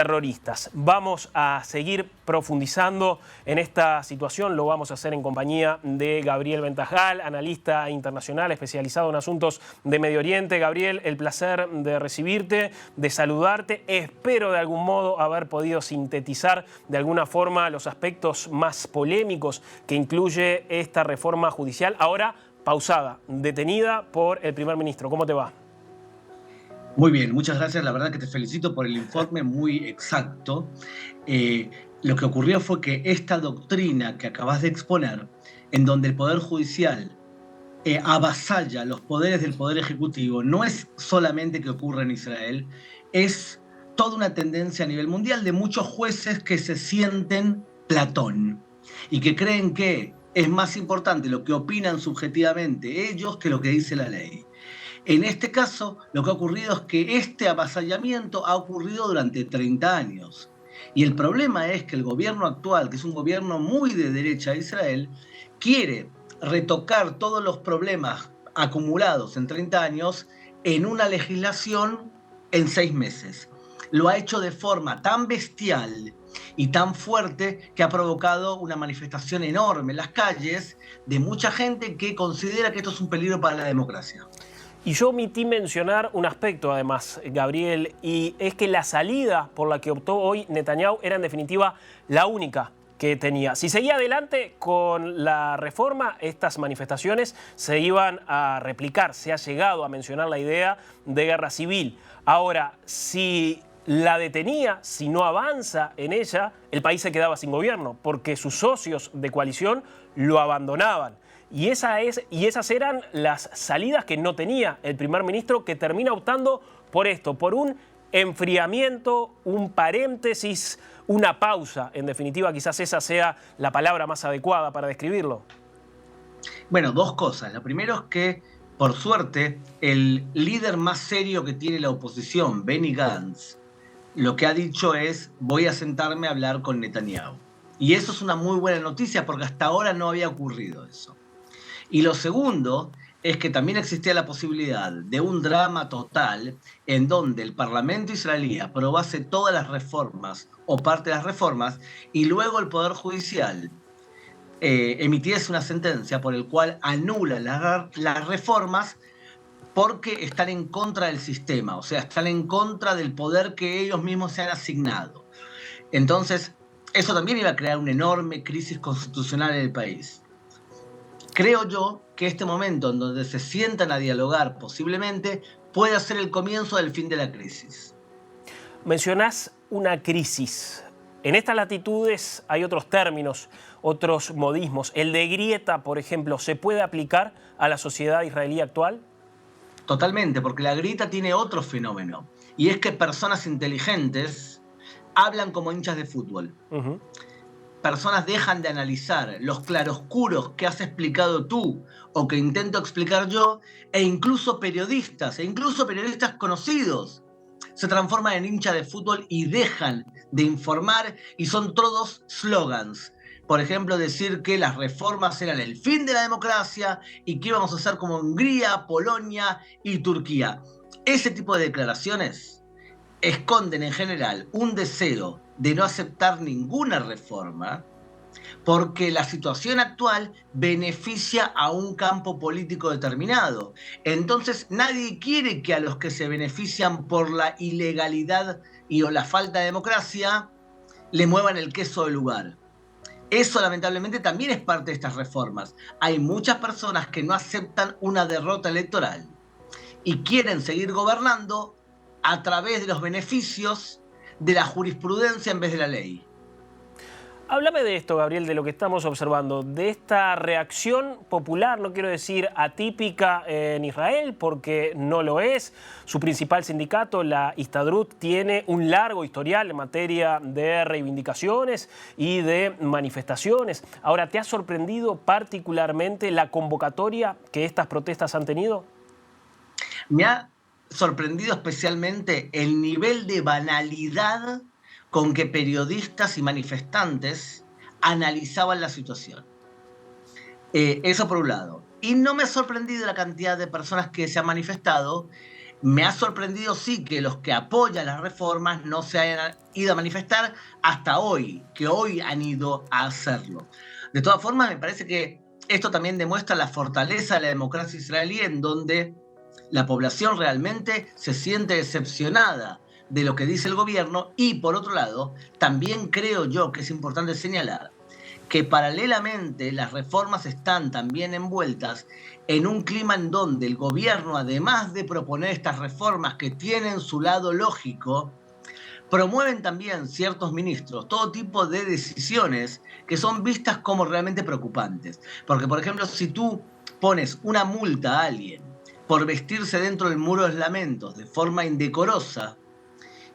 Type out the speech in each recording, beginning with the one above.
terroristas. Vamos a seguir profundizando en esta situación, lo vamos a hacer en compañía de Gabriel Ventajal, analista internacional especializado en asuntos de Medio Oriente. Gabriel, el placer de recibirte, de saludarte. Espero de algún modo haber podido sintetizar de alguna forma los aspectos más polémicos que incluye esta reforma judicial, ahora pausada, detenida por el primer ministro. ¿Cómo te va? Muy bien, muchas gracias. La verdad que te felicito por el informe muy exacto. Lo que ocurrió fue que esta doctrina que acabas de exponer, en donde el Poder Judicial avasalla los poderes del Poder Ejecutivo, no es solamente que ocurre en Israel, es toda una tendencia a nivel mundial de muchos jueces que se sienten Platón y que creen que es más importante lo que opinan subjetivamente ellos que lo que dice la ley. En este caso, lo que ha ocurrido es que este avasallamiento ha ocurrido durante 30 años. Y el problema es que el gobierno actual, que es un gobierno muy de derecha de Israel, quiere retocar todos los problemas acumulados en 30 años en una legislación en 6 meses. Lo ha hecho de forma tan bestial y tan fuerte que ha provocado una manifestación enorme en las calles de mucha gente que considera que esto es un peligro para la democracia. Y yo omití mencionar un aspecto, además, Gabriel, y es que la salida por la que optó hoy Netanyahu era en definitiva la única que tenía. Si seguía adelante con la reforma, estas manifestaciones se iban a replicar. Se ha llegado a mencionar la idea de guerra civil. Ahora, si la detenía, si no avanza en ella, el país se quedaba sin gobierno, porque sus socios de coalición lo abandonaban. Y esas eran las salidas que no tenía el primer ministro, que termina optando por esto, por un enfriamiento, un paréntesis, una pausa. En definitiva, quizás esa sea la palabra más adecuada para describirlo. Bueno, dos cosas. Lo primero es que, por suerte, el líder más serio que tiene la oposición, Benny Gantz, lo que ha dicho es: voy a sentarme a hablar con Netanyahu. Y eso es una muy buena noticia porque hasta ahora no había ocurrido eso. Y lo segundo es que también existía la posibilidad de un drama total en donde el Parlamento israelí aprobase todas las reformas o parte de las reformas y luego el Poder Judicial emitiese una sentencia por el cual anula las reformas porque están en contra del sistema, o sea, están en contra del poder que ellos mismos se han asignado. Entonces, eso también iba a crear una enorme crisis constitucional en el país. Creo yo que este momento en donde se sientan a dialogar posiblemente puede ser el comienzo del fin de la crisis. Mencionás una crisis. En estas latitudes hay otros términos, otros modismos. ¿El de grieta, por ejemplo, se puede aplicar a la sociedad israelí actual? Totalmente, porque la grieta tiene otro fenómeno, y es que personas inteligentes hablan como hinchas de fútbol. Personas dejan de analizar los claroscuros que has explicado tú o que intento explicar yo, e incluso periodistas conocidos se transforman en hinchas de fútbol y dejan de informar, y son todos slogans. Por ejemplo, decir que las reformas eran el fin de la democracia y que íbamos a hacer como Hungría, Polonia y Turquía. Ese tipo de declaraciones esconden en general un deseo de no aceptar ninguna reforma, porque la situación actual beneficia a un campo político determinado. Entonces nadie quiere que a los que se benefician por la ilegalidad o la falta de democracia le muevan el queso del lugar. Eso lamentablemente también es parte de estas reformas. Hay muchas personas que no aceptan una derrota electoral y quieren seguir gobernando a través de los beneficios de la jurisprudencia en vez de la ley. Háblame de esto, Gabriel, de lo que estamos observando, de esta reacción popular, no quiero decir atípica en Israel, porque no lo es. Su principal sindicato, la Histadrut, tiene un largo historial en materia de reivindicaciones y de manifestaciones. Ahora, ¿te ha sorprendido particularmente la convocatoria que estas protestas han tenido? Me ha sorprendido especialmente el nivel de banalidad con que periodistas y manifestantes analizaban la situación. Eso por un lado. Y no me ha sorprendido la cantidad de personas que se han manifestado Me ha sorprendido, sí, que los que apoyan las reformas no se hayan ido a manifestar hasta hoy, que hoy han ido a hacerlo. De todas formas, me parece que esto también demuestra la fortaleza de la democracia israelí, en donde la población realmente se siente decepcionada de lo que dice el gobierno, y por otro lado, también creo yo que es importante señalar que paralelamente las reformas están también envueltas en un clima en donde el gobierno, además de proponer estas reformas que tienen su lado lógico, promueven también ciertos ministros todo tipo de decisiones que son vistas como realmente preocupantes. Porque, por ejemplo, si tú pones una multa a alguien por vestirse dentro del muro de los lamentos de forma indecorosa,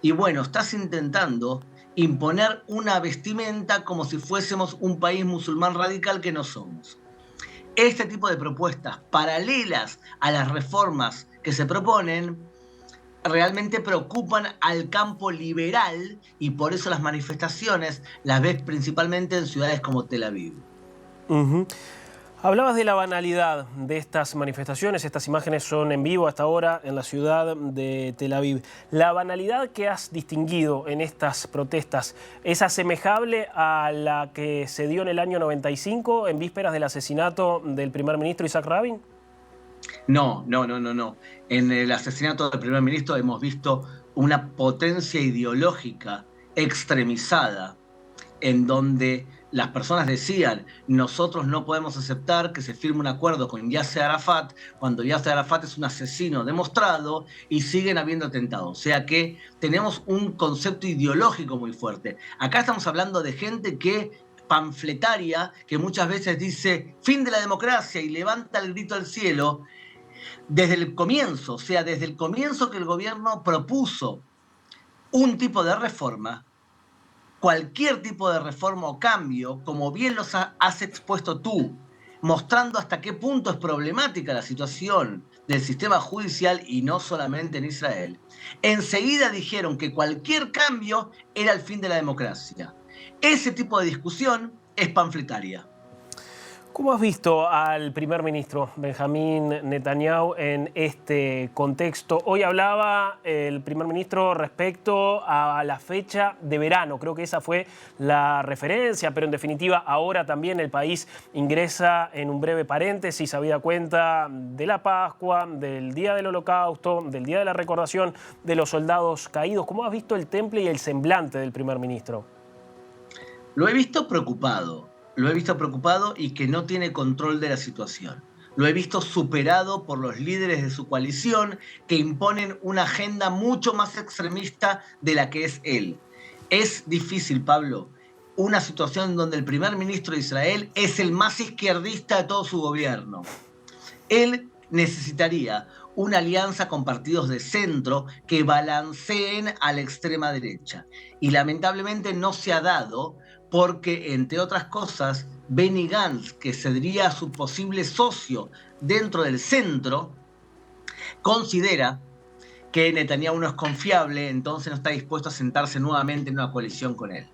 y bueno, estás intentando imponer una vestimenta como si fuésemos un país musulmán radical que no somos. Este tipo de propuestas paralelas a las reformas que se proponen realmente preocupan al campo liberal, y por eso las manifestaciones las ves principalmente en ciudades como Tel Aviv. Hablabas de la banalidad de estas manifestaciones, estas imágenes son en vivo hasta ahora en la ciudad de Tel Aviv. La banalidad que has distinguido en estas protestas, ¿es asemejable a la que se dio en el año 95, en vísperas del asesinato del primer ministro Isaac Rabin? No. En el asesinato del primer ministro hemos visto una potencia ideológica extremizada, en donde las personas decían: nosotros no podemos aceptar que se firme un acuerdo con Yasser Arafat, cuando Yasser Arafat es un asesino demostrado, y siguen habiendo atentados. O sea que tenemos un concepto ideológico muy fuerte. Acá estamos hablando de gente panfletaria, que muchas veces dice fin de la democracia y levanta el grito al cielo desde el comienzo. O sea, desde el comienzo que el gobierno propuso un tipo de reforma, cualquier tipo de reforma o cambio, como bien los has expuesto tú, mostrando hasta qué punto es problemática la situación del sistema judicial, y no solamente en Israel, enseguida dijeron que cualquier cambio era el fin de la democracia. Ese tipo de discusión es panfletaria. ¿Cómo has visto al primer ministro Benjamín Netanyahu en este contexto? Hoy hablaba el primer ministro respecto a la fecha de verano. Creo que esa fue la referencia, pero en definitiva ahora también el país ingresa en un breve paréntesis, habida cuenta de la Pascua, del Día del Holocausto, del Día de la Recordación de los Soldados Caídos. ¿Cómo has visto el temple y el semblante del primer ministro? Lo he visto preocupado. Lo he visto preocupado y que no tiene control de la situación. Lo he visto superado por los líderes de su coalición, que imponen una agenda mucho más extremista de la que es él. Es difícil, Pablo, una situación donde el primer ministro de Israel es el más izquierdista de todo su gobierno. Él necesitaría una alianza con partidos de centro que balanceen a la extrema derecha. Y lamentablemente no se ha dado, porque, entre otras cosas, Benny Gantz, que sería su posible socio dentro del centro, considera que Netanyahu no es confiable, entonces no está dispuesto a sentarse nuevamente en una coalición con él.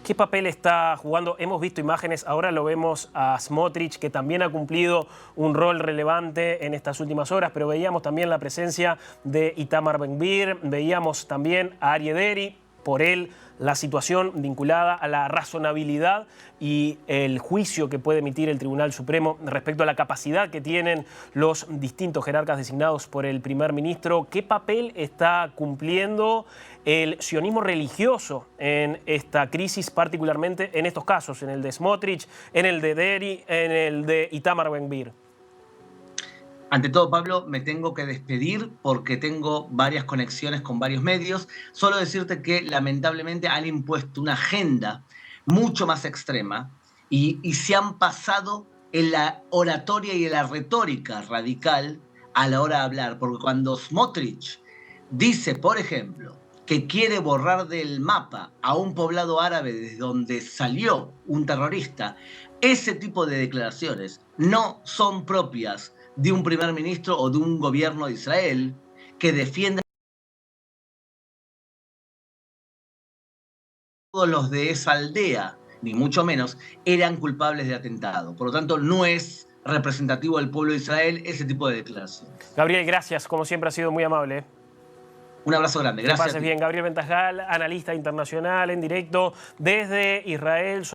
¿Qué papel está jugando? Hemos visto imágenes, ahora lo vemos a Smotrich, que también ha cumplido un rol relevante en estas últimas horas, pero veíamos también la presencia de Itamar Ben-Gvir, veíamos también a Aryeh Deri, por él la situación vinculada a la razonabilidad y el juicio que puede emitir el Tribunal Supremo respecto a la capacidad que tienen los distintos jerarcas designados por el primer ministro. ¿Qué papel está cumpliendo el sionismo religioso en esta crisis, particularmente en estos casos, en el de Smotrich, en el de Deri, en el de Itamar Ben-Gvir? Ante todo, Pablo, me tengo que despedir porque tengo varias conexiones con varios medios. Solo decirte que lamentablemente han impuesto una agenda mucho más extrema, y se han pasado en la oratoria y en la retórica radical a la hora de hablar. Porque cuando Smotrich dice, por ejemplo, que quiere borrar del mapa a un poblado árabe desde donde salió un terrorista, ese tipo de declaraciones no son propias de un primer ministro o de un gobierno de Israel que defiende a todos los de esa aldea, ni mucho menos, eran culpables de atentado. Por lo tanto, no es representativo del pueblo de Israel ese tipo de declaraciones. Gabriel, gracias. Como siempre ha sido muy amable. Un abrazo grande. Gracias. Que pases bien. Gabriel Ventajal, analista internacional en directo desde Israel.